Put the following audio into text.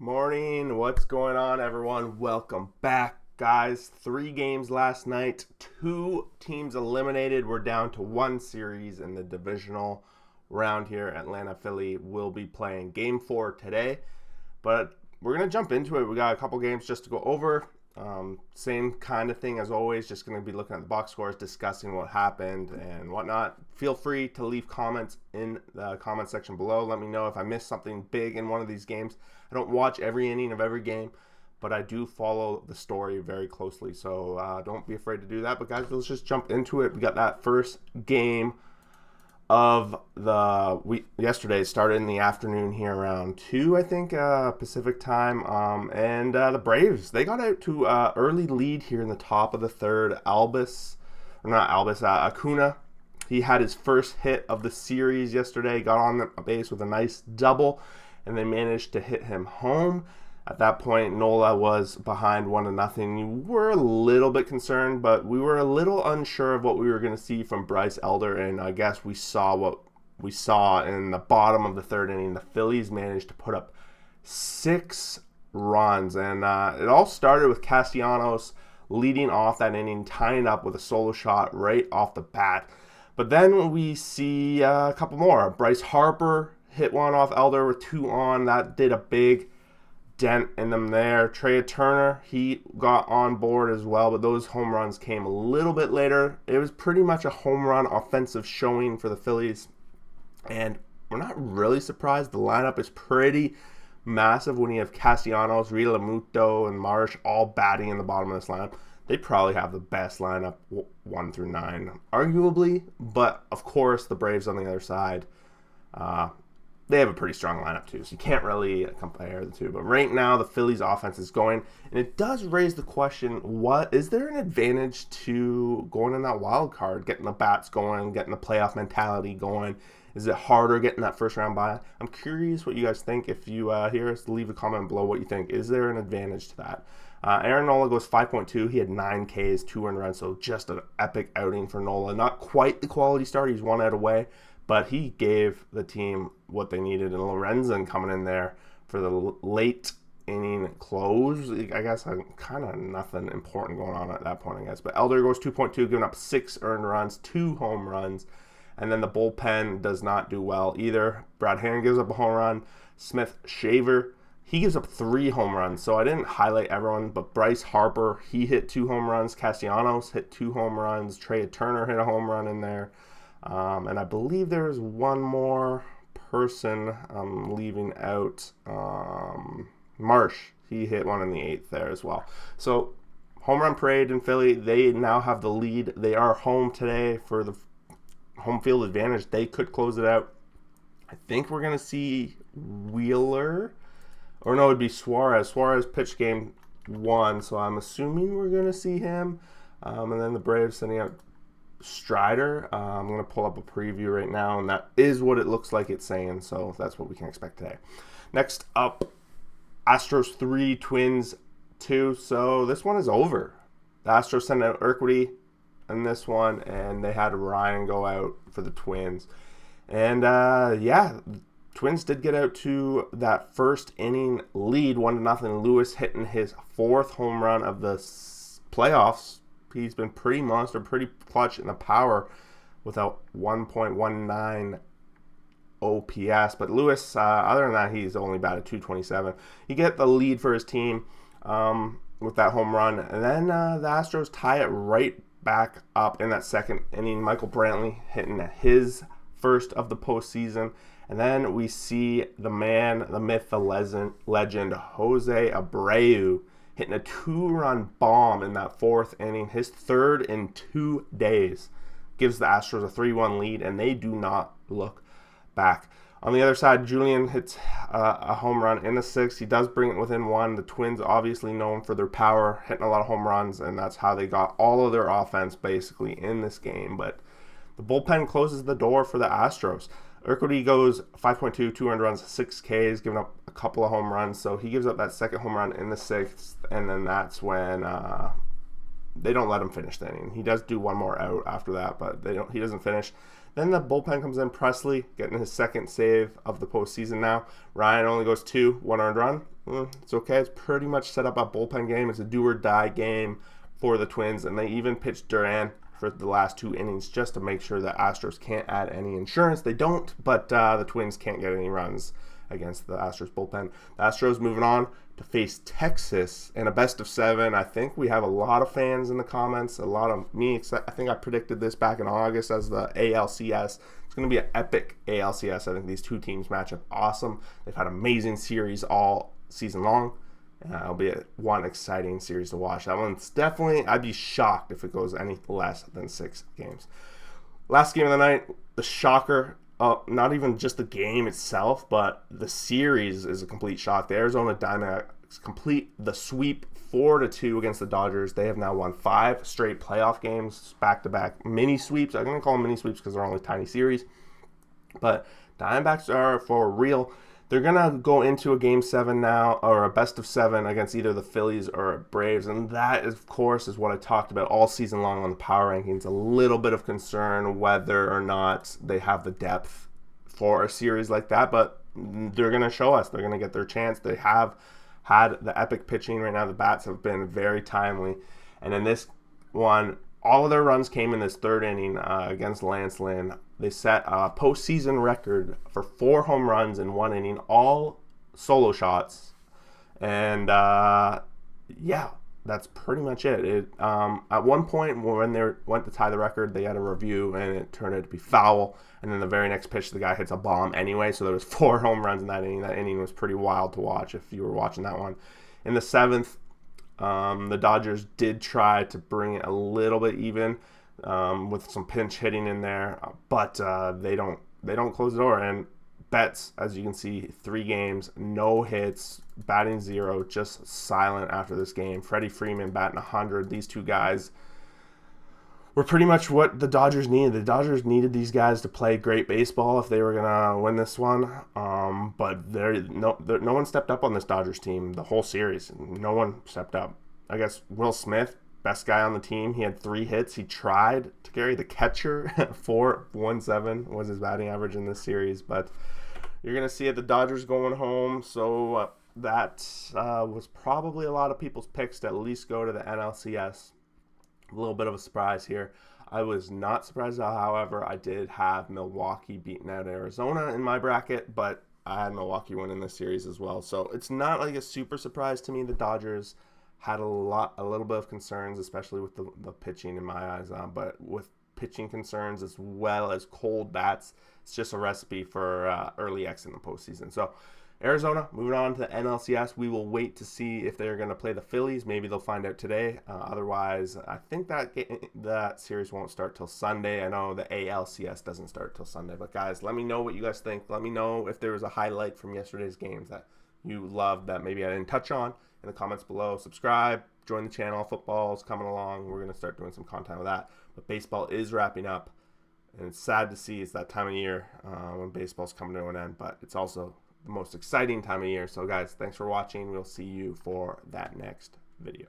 Morning, what's going on, everyone? Welcome back, guys. 3 games last night, 2 teams eliminated. We're down to 1 series in the divisional round here. Atlanta Philly will be playing game 4 today, but we're going to jump into it. We got a couple games just to go over. Same kind of thing as always, just going to be looking at the box scores, discussing what happened and whatnot. Feel free to leave comments in the comment section below. Let me know if I missed something big in one of these games. I don't watch every inning of every game, but I do follow the story very closely, so don't be afraid to do that. But guys, let's just jump into it. We got that first game of the week yesterday. It started in the afternoon here around 2, I think, Pacific time. And the Braves, they got out to early lead here in the top of the third. Acuna, he had his first hit of the series yesterday, got on the base with a nice double, and they managed to hit him home. At that point, Nola was behind 1-0. You were a little bit concerned, but we were a little unsure of what we were going to see from Bryce Elder, and I guess we saw what we saw in the bottom of the third inning. The Phillies managed to put up 6 runs, and it all started with Castellanos leading off that inning, tying up with a solo shot right off the bat. But then we see a couple more. Bryce Harper hit one off Elder with 2 on. That did a big dent in them there. Trey Turner, he got on board as well, but those home runs came a little bit later. It was pretty much a home run offensive showing for the Phillies, and we're not really surprised. The lineup is pretty massive when you have Castellanos, Rita Lamuto, and Marsh all batting in the bottom of this lineup. They probably have the best lineup 1 through 9, arguably, but of course the Braves on the other side, they have a pretty strong lineup too, so you can't really compare the two. But right now, the Phillies offense is going, and it does raise the question, what is there an advantage to going in that wild card, getting the bats going, getting the playoff mentality going? Is it harder getting that first round bye? I'm curious what you guys think. If you hear us, leave a comment below what you think. Is there an advantage to that? Aaron Nola goes 5.2. He had 9 Ks, 2 earned runs, so just an epic outing for Nola. Not quite the quality start. He's 1 out away, but he gave the team what they needed. And Lorenzen coming in there for the late inning close. I guess kind of nothing important going on at that point, I guess. But Elder goes 2.2, giving up 6 earned runs, 2 home runs. And then the bullpen does not do well either. Brad Hand gives up a home run. Smith Shaver, he gives up 3 home runs. So I didn't highlight everyone, but Bryce Harper, he hit 2 home runs. Castellanos hit 2 home runs. Trey Turner hit a home run in there. And I believe there's one more person leaving out. Marsh, he hit one in the 8th there as well. So home run parade in Philly. They now have the lead. They are home today for the home field advantage. They could close it out. I think we're going to see Wheeler. Or no, it would be Suarez. Suarez pitched game 1, so I'm assuming we're going to see him. And then the Braves sending out Strider. I'm going to pull up a preview right now, and that is what it looks like it's saying, so that's what we can expect today. Next up, Astros 3, Twins 2. So this one is over. The Astros sent out Urquidy in this one, and they had Ryan go out for the Twins. And Twins did get out to that first inning lead, 1-0. Lewis hitting his 4th home run of the playoffs. He's been pretty monster, pretty clutch in the power with a 1.19 OPS. But Lewis, other than that, he's only batted .227. He get the lead for his team with that home run. And then the Astros tie it right back up in that second inning. Michael Brantley hitting his first of the postseason. And then we see the man, the myth, the legend, Jose Abreu, hitting a 2-run bomb in that 4th inning, his 3rd in 2 days. Gives the Astros a 3-1 lead, and they do not look back. On the other side, Julian hits a home run in the 6th. He does bring it within 1. The Twins obviously known for their power, hitting a lot of home runs, and that's how they got all of their offense basically in this game. But the bullpen closes the door for the Astros. Urquidy goes 5.2, 2 earned runs, 6 Ks, giving up a couple of home runs. So he gives up that second home run in the 6th, and then that's when they don't let him finish the inning. He does do one more out after that, but he doesn't finish. Then the bullpen comes in. Presley getting his 2nd save of the postseason now. Ryan only goes 2, 1 earned run. It's okay. It's pretty much set up a bullpen game. It's a do or die game for the Twins, and they even pitched Duran for the last 2 innings just to make sure that Astros can't add any insurance. They don't, but the Twins can't get any runs against the Astros bullpen. The Astros moving on to face Texas in a best of 7. I think we have a lot of fans in the comments, a lot of me. I think I predicted this back in August as the ALCS. It's going to be an epic ALCS. I think these 2 teams match up awesome. They've had amazing series all season long. It'll be one exciting series to watch. That one's definitely, I'd be shocked if it goes any less than 6 games. Last game of the night, the shocker. Not even just the game itself, but the series is a complete shock. The Arizona Diamondbacks complete the sweep 4-2 against the Dodgers. They have now won 5 straight playoff games, back-to-back mini sweeps. I'm going to call them mini sweeps because they're only tiny series. But Diamondbacks are for real. They're going to go into a Game 7 now, or a best of 7 against either the Phillies or Braves. And that, of course, is what I talked about all season long on the power rankings. A little bit of concern whether or not they have the depth for a series like that. But they're going to show us. They're going to get their chance. They have had the epic pitching right now. The bats have been very timely. And in this one, all of their runs came in this 3rd inning against Lance Lynn. They set a postseason record for 4 home runs in 1 inning, all solo shots. And, yeah, that's pretty much it. At one point, when they went to tie the record, they had a review, and it turned out to be foul. And then the very next pitch, the guy hits a bomb anyway. So there was 4 home runs in that inning. That inning was pretty wild to watch if you were watching that one. In the 7th, the Dodgers did try to bring it a little bit even with some pinch hitting in there, but they don't close the door. And Betts, as you can see, 3 games, no hits, batting 0, just silent after this game. Freddie Freeman batting 100. These 2 guys were pretty much what the Dodgers needed. The Dodgers needed these guys to play great baseball if they were gonna win this one. But no one stepped up on this Dodgers team the whole series. No one stepped up. I guess Will Smith, best guy on the team. He had 3 hits. He tried to carry the catcher. 4.17 was his batting average in this series. But you're gonna see it. The Dodgers going home. So that was probably a lot of people's picks to at least go to the NLCS. A little bit of a surprise here. I was not surprised, however, I did have Milwaukee beating out Arizona in my bracket, but I had Milwaukee winning this series as well. So it's not like a super surprise to me. The Dodgers had a little bit of concerns, especially with the pitching in my eyes. But with pitching concerns as well as cold bats, it's just a recipe for early X in the postseason. So Arizona, moving on to the NLCS. We will wait to see if they're going to play the Phillies. Maybe they'll find out today. Otherwise, I think that series won't start till Sunday. I know the ALCS doesn't start till Sunday. But, guys, let me know what you guys think. Let me know if there was a highlight from yesterday's games that you loved that maybe I didn't touch on in the comments below. Subscribe. Join the channel. Football's coming along. We're going to start doing some content with that. But baseball is wrapping up. And it's sad to see it's that time of year when baseball's coming to an end. But it's also the most exciting time of year. So guys, thanks for watching. We'll see you for that next video.